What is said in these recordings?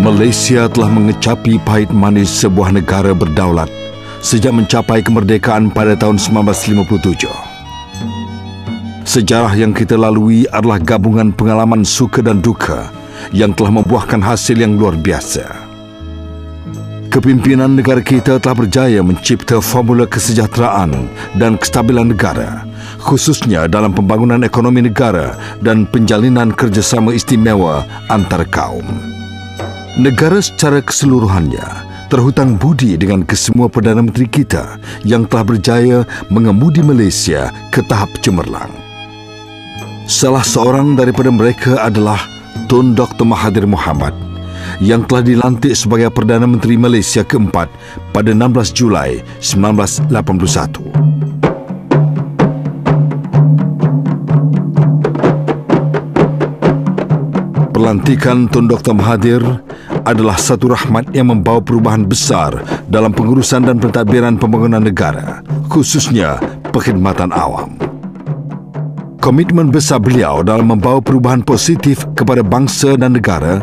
Malaysia telah mengecapi pahit manis sebuah negara berdaulat sejak mencapai kemerdekaan pada tahun 1957. Sejarah yang kita lalui adalah gabungan pengalaman suka dan duka yang telah membuahkan hasil yang luar biasa. Kepimpinan negara kita telah berjaya mencipta formula kesejahteraan dan kestabilan negara, khususnya dalam pembangunan ekonomi negara dan penjalinan kerjasama istimewa antar kaum. Negara secara keseluruhannya terhutang budi dengan kesemua Perdana Menteri kita yang telah berjaya mengemudi Malaysia ke tahap cemerlang. Salah seorang daripada mereka adalah Tun Dr. Mahathir Mohamad yang telah dilantik sebagai Perdana Menteri Malaysia keempat pada 16 Julai 1981. Pelantikan Tun Dr. Mahathir adalah satu rahmat yang membawa perubahan besar dalam pengurusan dan pentadbiran pembangunan negara, khususnya perkhidmatan awam. Komitmen besar beliau dalam membawa perubahan positif kepada bangsa dan negara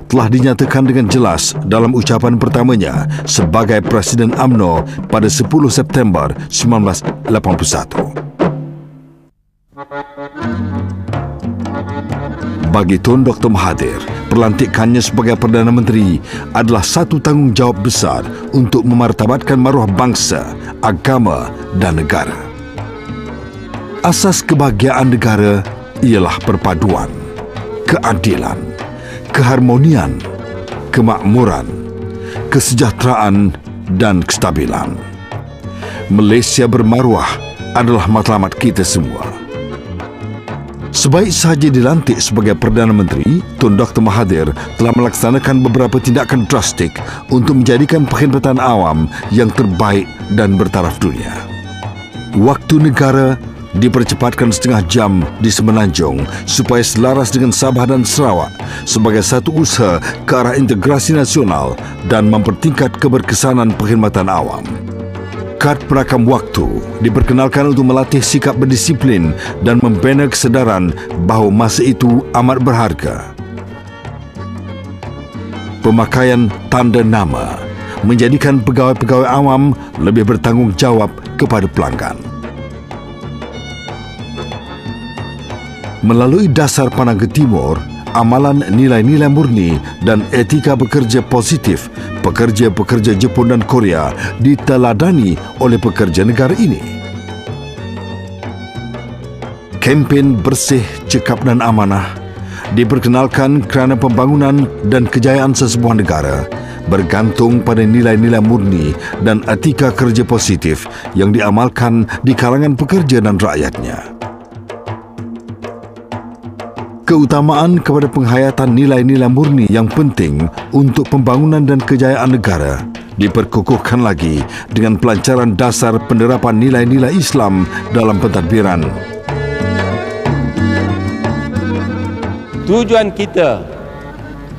telah dinyatakan dengan jelas dalam ucapan pertamanya sebagai Presiden UMNO pada 10 September 1981. Bagi Tun Dr. Mahathir, pelantikannya sebagai Perdana Menteri adalah satu tanggungjawab besar untuk memartabatkan maruah bangsa, agama dan negara. Asas kebahagiaan negara ialah perpaduan, keadilan, keharmonian, kemakmuran, kesejahteraan dan kestabilan. Malaysia bermaruah adalah matlamat kita semua. Sebaik sahaja dilantik sebagai Perdana Menteri, Tun Dr. Mahathir telah melaksanakan beberapa tindakan drastik untuk menjadikan perkhidmatan awam yang terbaik dan bertaraf dunia. Waktu negara dipercepatkan setengah jam di Semenanjung supaya selaras dengan Sabah dan Sarawak sebagai satu usaha ke arah integrasi nasional dan mempertingkat keberkesanan perkhidmatan awam. Kad perakam waktu diperkenalkan untuk melatih sikap berdisiplin dan membina kesedaran bahawa masa itu amat berharga. Pemakaian tanda nama menjadikan pegawai-pegawai awam lebih bertanggungjawab kepada pelanggan. Melalui dasar Penangga Timur, amalan nilai-nilai murni dan etika bekerja positif, pekerja-pekerja Jepun dan Korea diteladani oleh pekerja negara ini. Kempen bersih, cekap dan amanah diperkenalkan kerana pembangunan dan kejayaan sesebuah negara bergantung pada nilai-nilai murni dan etika kerja positif yang diamalkan di kalangan pekerja dan rakyatnya. Keutamaan kepada penghayatan nilai-nilai murni yang penting untuk pembangunan dan kejayaan negara diperkukuhkan lagi dengan pelancaran dasar penerapan nilai-nilai Islam dalam pentadbiran. Tujuan kita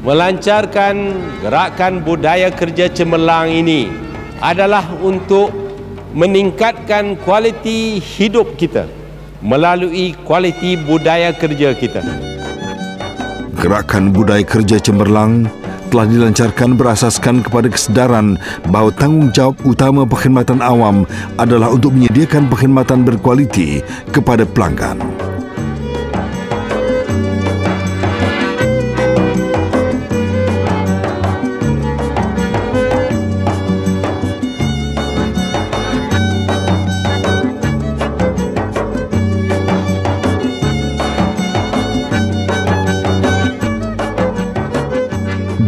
melancarkan gerakan budaya kerja cemerlang ini adalah untuk meningkatkan kualiti hidup kita melalui kualiti budaya kerja kita. Gerakan budaya kerja cemerlang telah dilancarkan berasaskan kepada kesedaran bahawa tanggungjawab utama perkhidmatan awam adalah untuk menyediakan perkhidmatan berkualiti kepada pelanggan.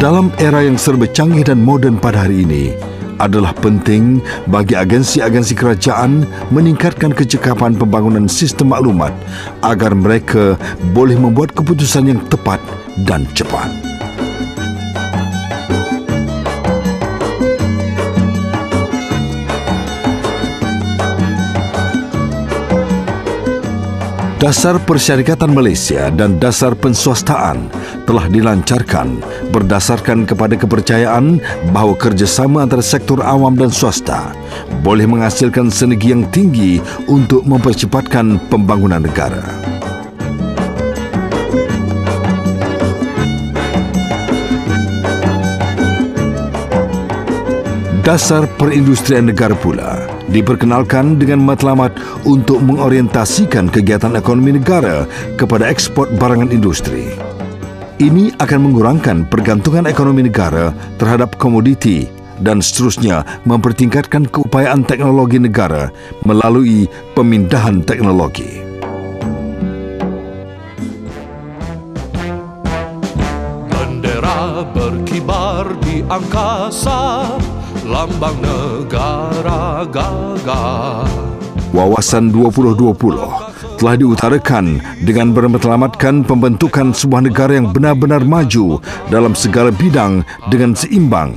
Dalam era yang serba canggih dan moden pada hari ini, adalah penting bagi agensi-agensi kerajaan meningkatkan kecekapan pembangunan sistem maklumat agar mereka boleh membuat keputusan yang tepat dan cepat. Dasar Persyarikatan Malaysia dan Dasar Penswastaan telah dilancarkan berdasarkan kepada kepercayaan bahawa kerjasama antara sektor awam dan swasta boleh menghasilkan sinergi yang tinggi untuk mempercepatkan pembangunan negara. Dasar perindustrian negara pula diperkenalkan dengan matlamat untuk mengorientasikan kegiatan ekonomi negara kepada ekspor barangan industri. Ini akan mengurangkan pergantungan ekonomi negara terhadap komoditi dan seterusnya mempertingkatkan keupayaan teknologi negara melalui pemindahan teknologi. Bendera berkibar di angkasa, lambang negara gagah. Wawasan 2020 telah diutarakan dengan bermatlamatkan pembentukan sebuah negara yang benar-benar maju dalam segala bidang dengan seimbang,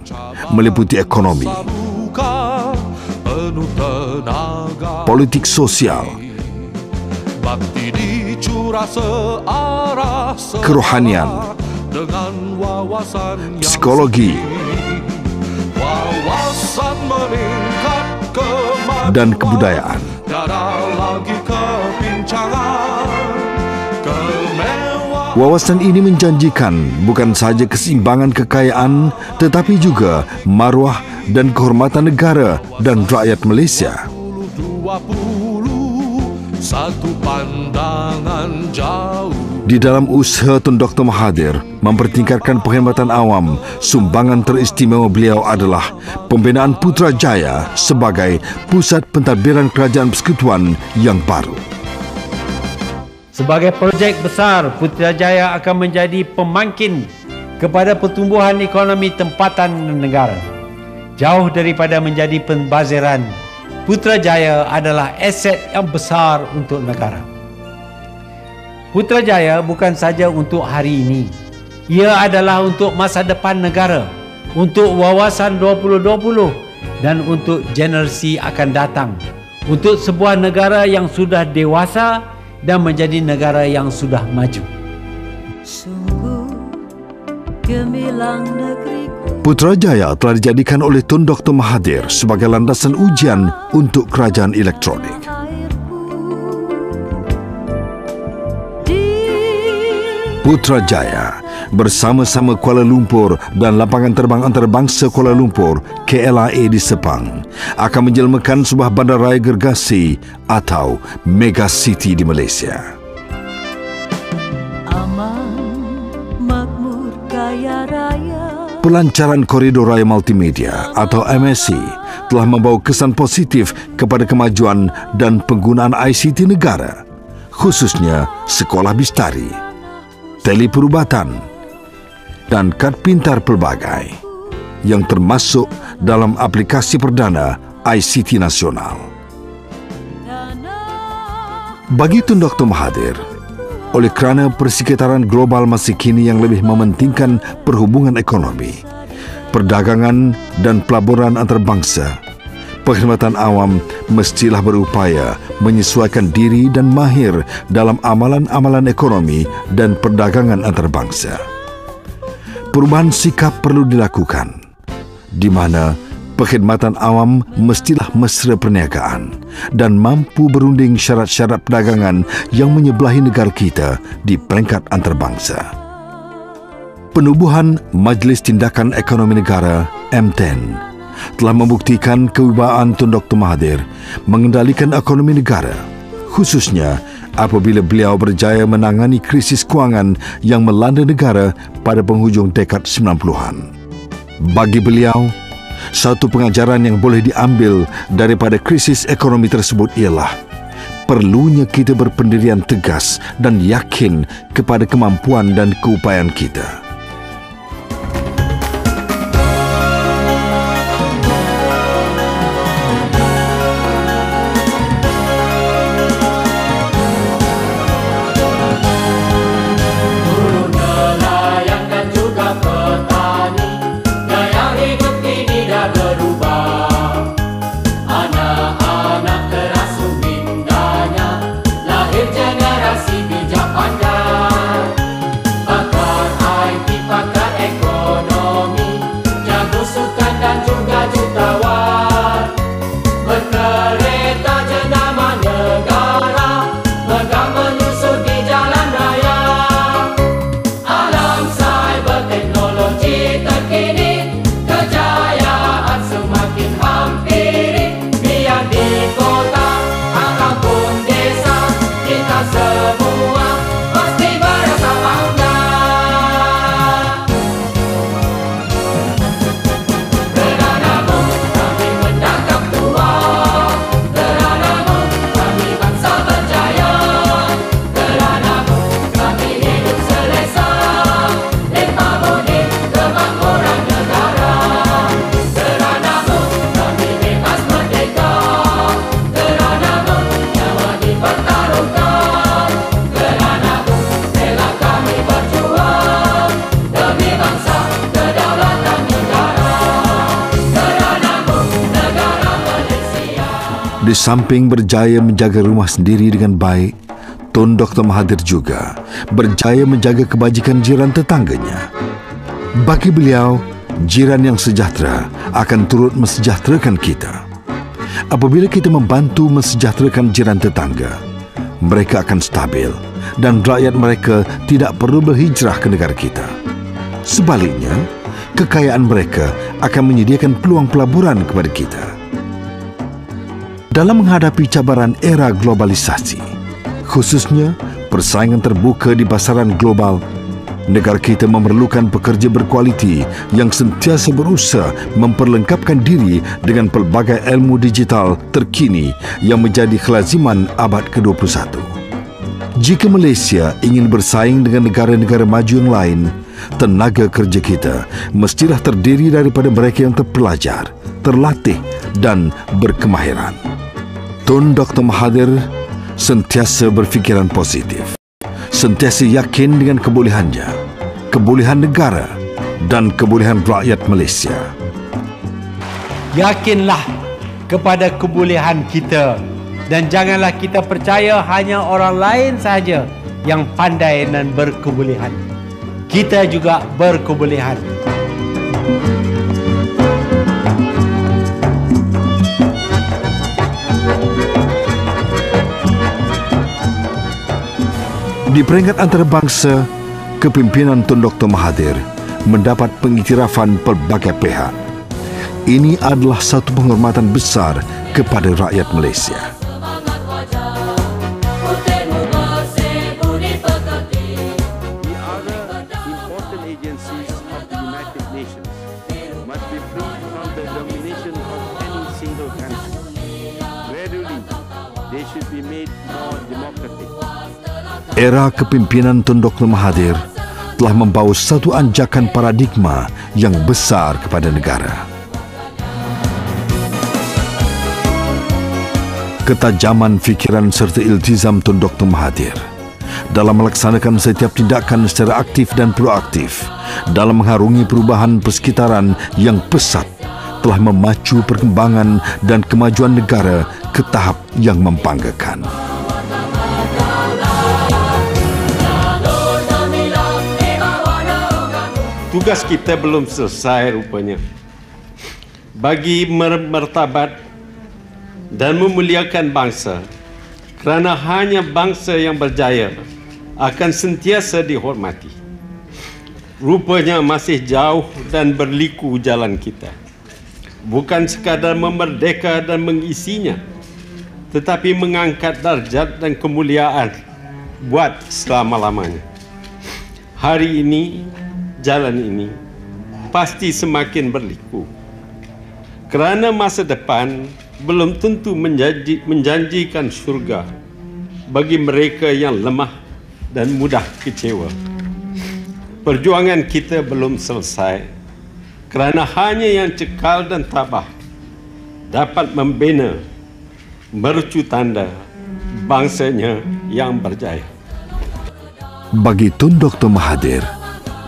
meliputi ekonomi, politik sosial, kerohanian, psikologi, dan kebudayaan. Wawasan ini menjanjikan bukan sahaja keseimbangan kekayaan tetapi juga maruah dan kehormatan negara dan rakyat Malaysia. Di dalam usaha Tun Dr. Mahathir mempertingkatkan perkhidmatan awam, sumbangan teristimewa beliau adalah pembinaan Putrajaya sebagai pusat pentadbiran kerajaan persekutuan yang baru. Sebagai projek besar, Putrajaya akan menjadi pemangkin kepada pertumbuhan ekonomi tempatan negara. Jauh daripada menjadi pembaziran, Putrajaya adalah aset yang besar untuk negara. Putrajaya bukan saja untuk hari ini. Ia adalah untuk masa depan negara, untuk wawasan 2020 dan untuk generasi akan datang, untuk sebuah negara yang sudah dewasa dan menjadi negara yang sudah maju. Sungguh gemilang negeriku. Putrajaya telah dijadikan oleh Tun Dr. Mahathir sebagai landasan ujian untuk kerajaan elektronik. Putrajaya bersama-sama Kuala Lumpur dan lapangan terbang antarabangsa Kuala Lumpur KLIA di Sepang akan menjelmakan sebuah bandaraya gergasi atau mega city di Malaysia. Aman, makmur, kaya raya. Pelancaran Koridor Raya Multimedia atau MSC telah membawa kesan positif kepada kemajuan dan penggunaan ICT negara, khususnya sekolah bistari, teleperubatan dan kad pintar pelbagai yang termasuk dalam aplikasi perdana ICT nasional. Bagi Tun Dr. Mahathir, oleh kerana persekitaran global masih kini yang lebih mementingkan perhubungan ekonomi, perdagangan dan pelaburan antarabangsa, perkhidmatan awam mestilah berupaya menyesuaikan diri dan mahir dalam amalan-amalan ekonomi dan perdagangan antarabangsa. Perubahan sikap perlu dilakukan, di mana perkhidmatan awam mestilah mesra perniagaan dan mampu berunding syarat-syarat perdagangan yang menyebelahi negara kita di peringkat antarabangsa. Penubuhan Majlis Tindakan Ekonomi Negara M10 telah membuktikan kewibawaan Tun Dr. Mahathir mengendalikan ekonomi negara, khususnya apabila beliau berjaya menangani krisis kewangan yang melanda negara pada penghujung dekad 90-an. Bagi beliau, satu pengajaran yang boleh diambil daripada krisis ekonomi tersebut ialah perlunya kita berpendirian tegas dan yakin kepada kemampuan dan keupayaan kita. Di samping berjaya menjaga rumah sendiri dengan baik, Tun Dr. Mahathir juga berjaya menjaga kebajikan jiran tetangganya. Bagi beliau, jiran yang sejahtera akan turut mensejahterakan kita. Apabila kita membantu mensejahterakan jiran tetangga, mereka akan stabil dan rakyat mereka tidak perlu berhijrah ke negara kita. Sebaliknya, kekayaan mereka akan menyediakan peluang pelaburan kepada kita. Dalam menghadapi cabaran era globalisasi, khususnya persaingan terbuka di pasaran global, negara kita memerlukan pekerja berkualiti yang sentiasa berusaha memperlengkapkan diri dengan pelbagai ilmu digital terkini yang menjadi kelaziman abad ke-21. Jika Malaysia ingin bersaing dengan negara-negara maju yang lain, tenaga kerja kita mestilah terdiri daripada mereka yang terpelajar, terlatih dan berkemahiran. Tun Dr. Mahathir sentiasa berfikiran positif, sentiasa yakin dengan kebolehannya, kebolehan negara dan kebolehan rakyat Malaysia. Yakinlah kepada kebolehan kita dan janganlah kita percaya hanya orang lain sahaja yang pandai dan berkebolehan. Kita juga berkebolehan. Di peringkat antarabangsa, kepimpinan Tun Dr. Mahathir mendapat pengiktirafan pelbagai pihak. Ini adalah satu penghormatan besar kepada rakyat Malaysia. Era kepimpinan Tun Dr. Mahathir telah membawa satu anjakan paradigma yang besar kepada negara. Ketajaman fikiran serta iltizam Tun Dr. Mahathir dalam melaksanakan setiap tindakan secara aktif dan proaktif dalam mengharungi perubahan persekitaran yang pesat telah memacu perkembangan dan kemajuan negara ke tahap yang membanggakan. Tugas kita belum selesai rupanya. Bagi mertabat dan memuliakan bangsa, kerana hanya bangsa yang berjaya akan sentiasa dihormati. Rupanya masih jauh dan berliku jalan kita. Bukan sekadar memerdeka dan mengisinya, tetapi mengangkat darjat dan kemuliaan buat selama-lamanya. Hari ini, jalan ini pasti semakin berliku. Kerana masa depan belum tentu menjanjikan syurga bagi mereka yang lemah dan mudah kecewa. Perjuangan kita belum selesai kerana hanya yang cekal dan tabah dapat membina mercu tanda bangsanya yang berjaya. Bagi Tun Dr. Mahathir,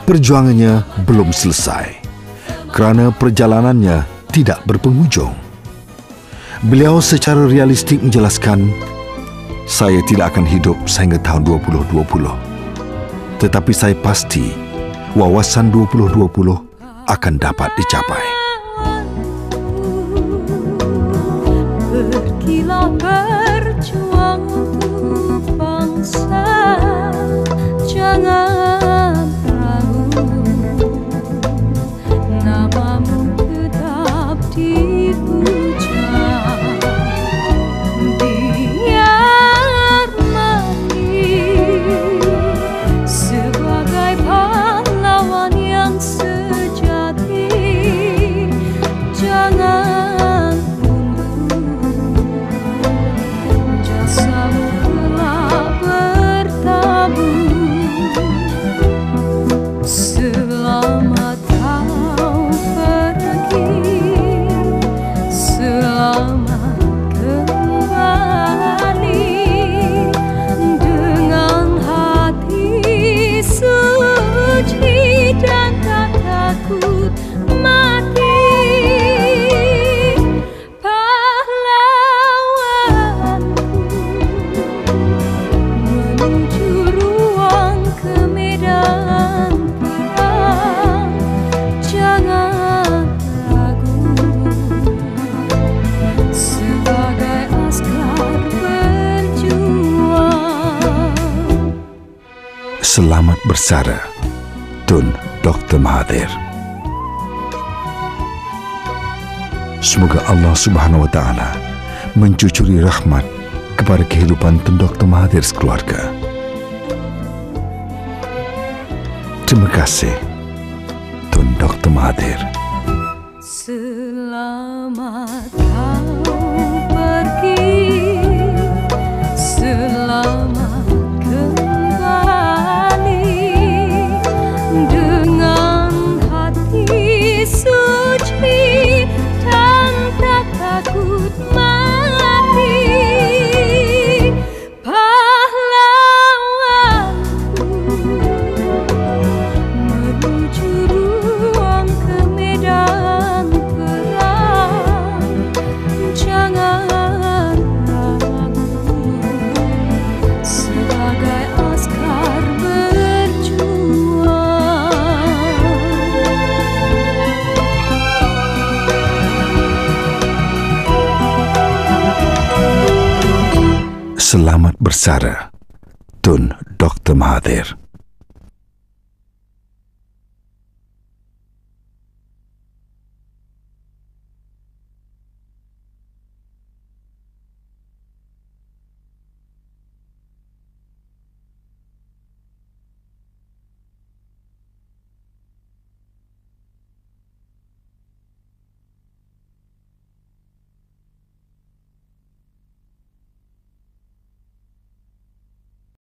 perjuangannya belum selesai kerana perjalanannya tidak berpenghujung. Beliau secara realistik menjelaskan, saya tidak akan hidup sehingga tahun 2020. Tetapi saya pasti wawasan 2020 akan dapat dicapai. Pergilah berjuang untuk bangsa, jangan ragu, namamu tetap dipuja. Biar mati sebagai pahlawan yang sejati, jangan mundur Selamat bersara, Tun Dr. Mahathir. Semoga Allah Subhanahu Wa Taala mencucuri rahmat kepada kehidupan Tun Dr. Mahathir sekeluarga. Terima kasih, Tun Dr. Mahathir. Selamat kau pergi, selamat kembali dengan hati suci tanpa takut mati. Pahlawanku menuju ruang ke medan perang. Jangan ragu sebagai askar berjuang. Selamat bersara, Tun Dr. Mahathir.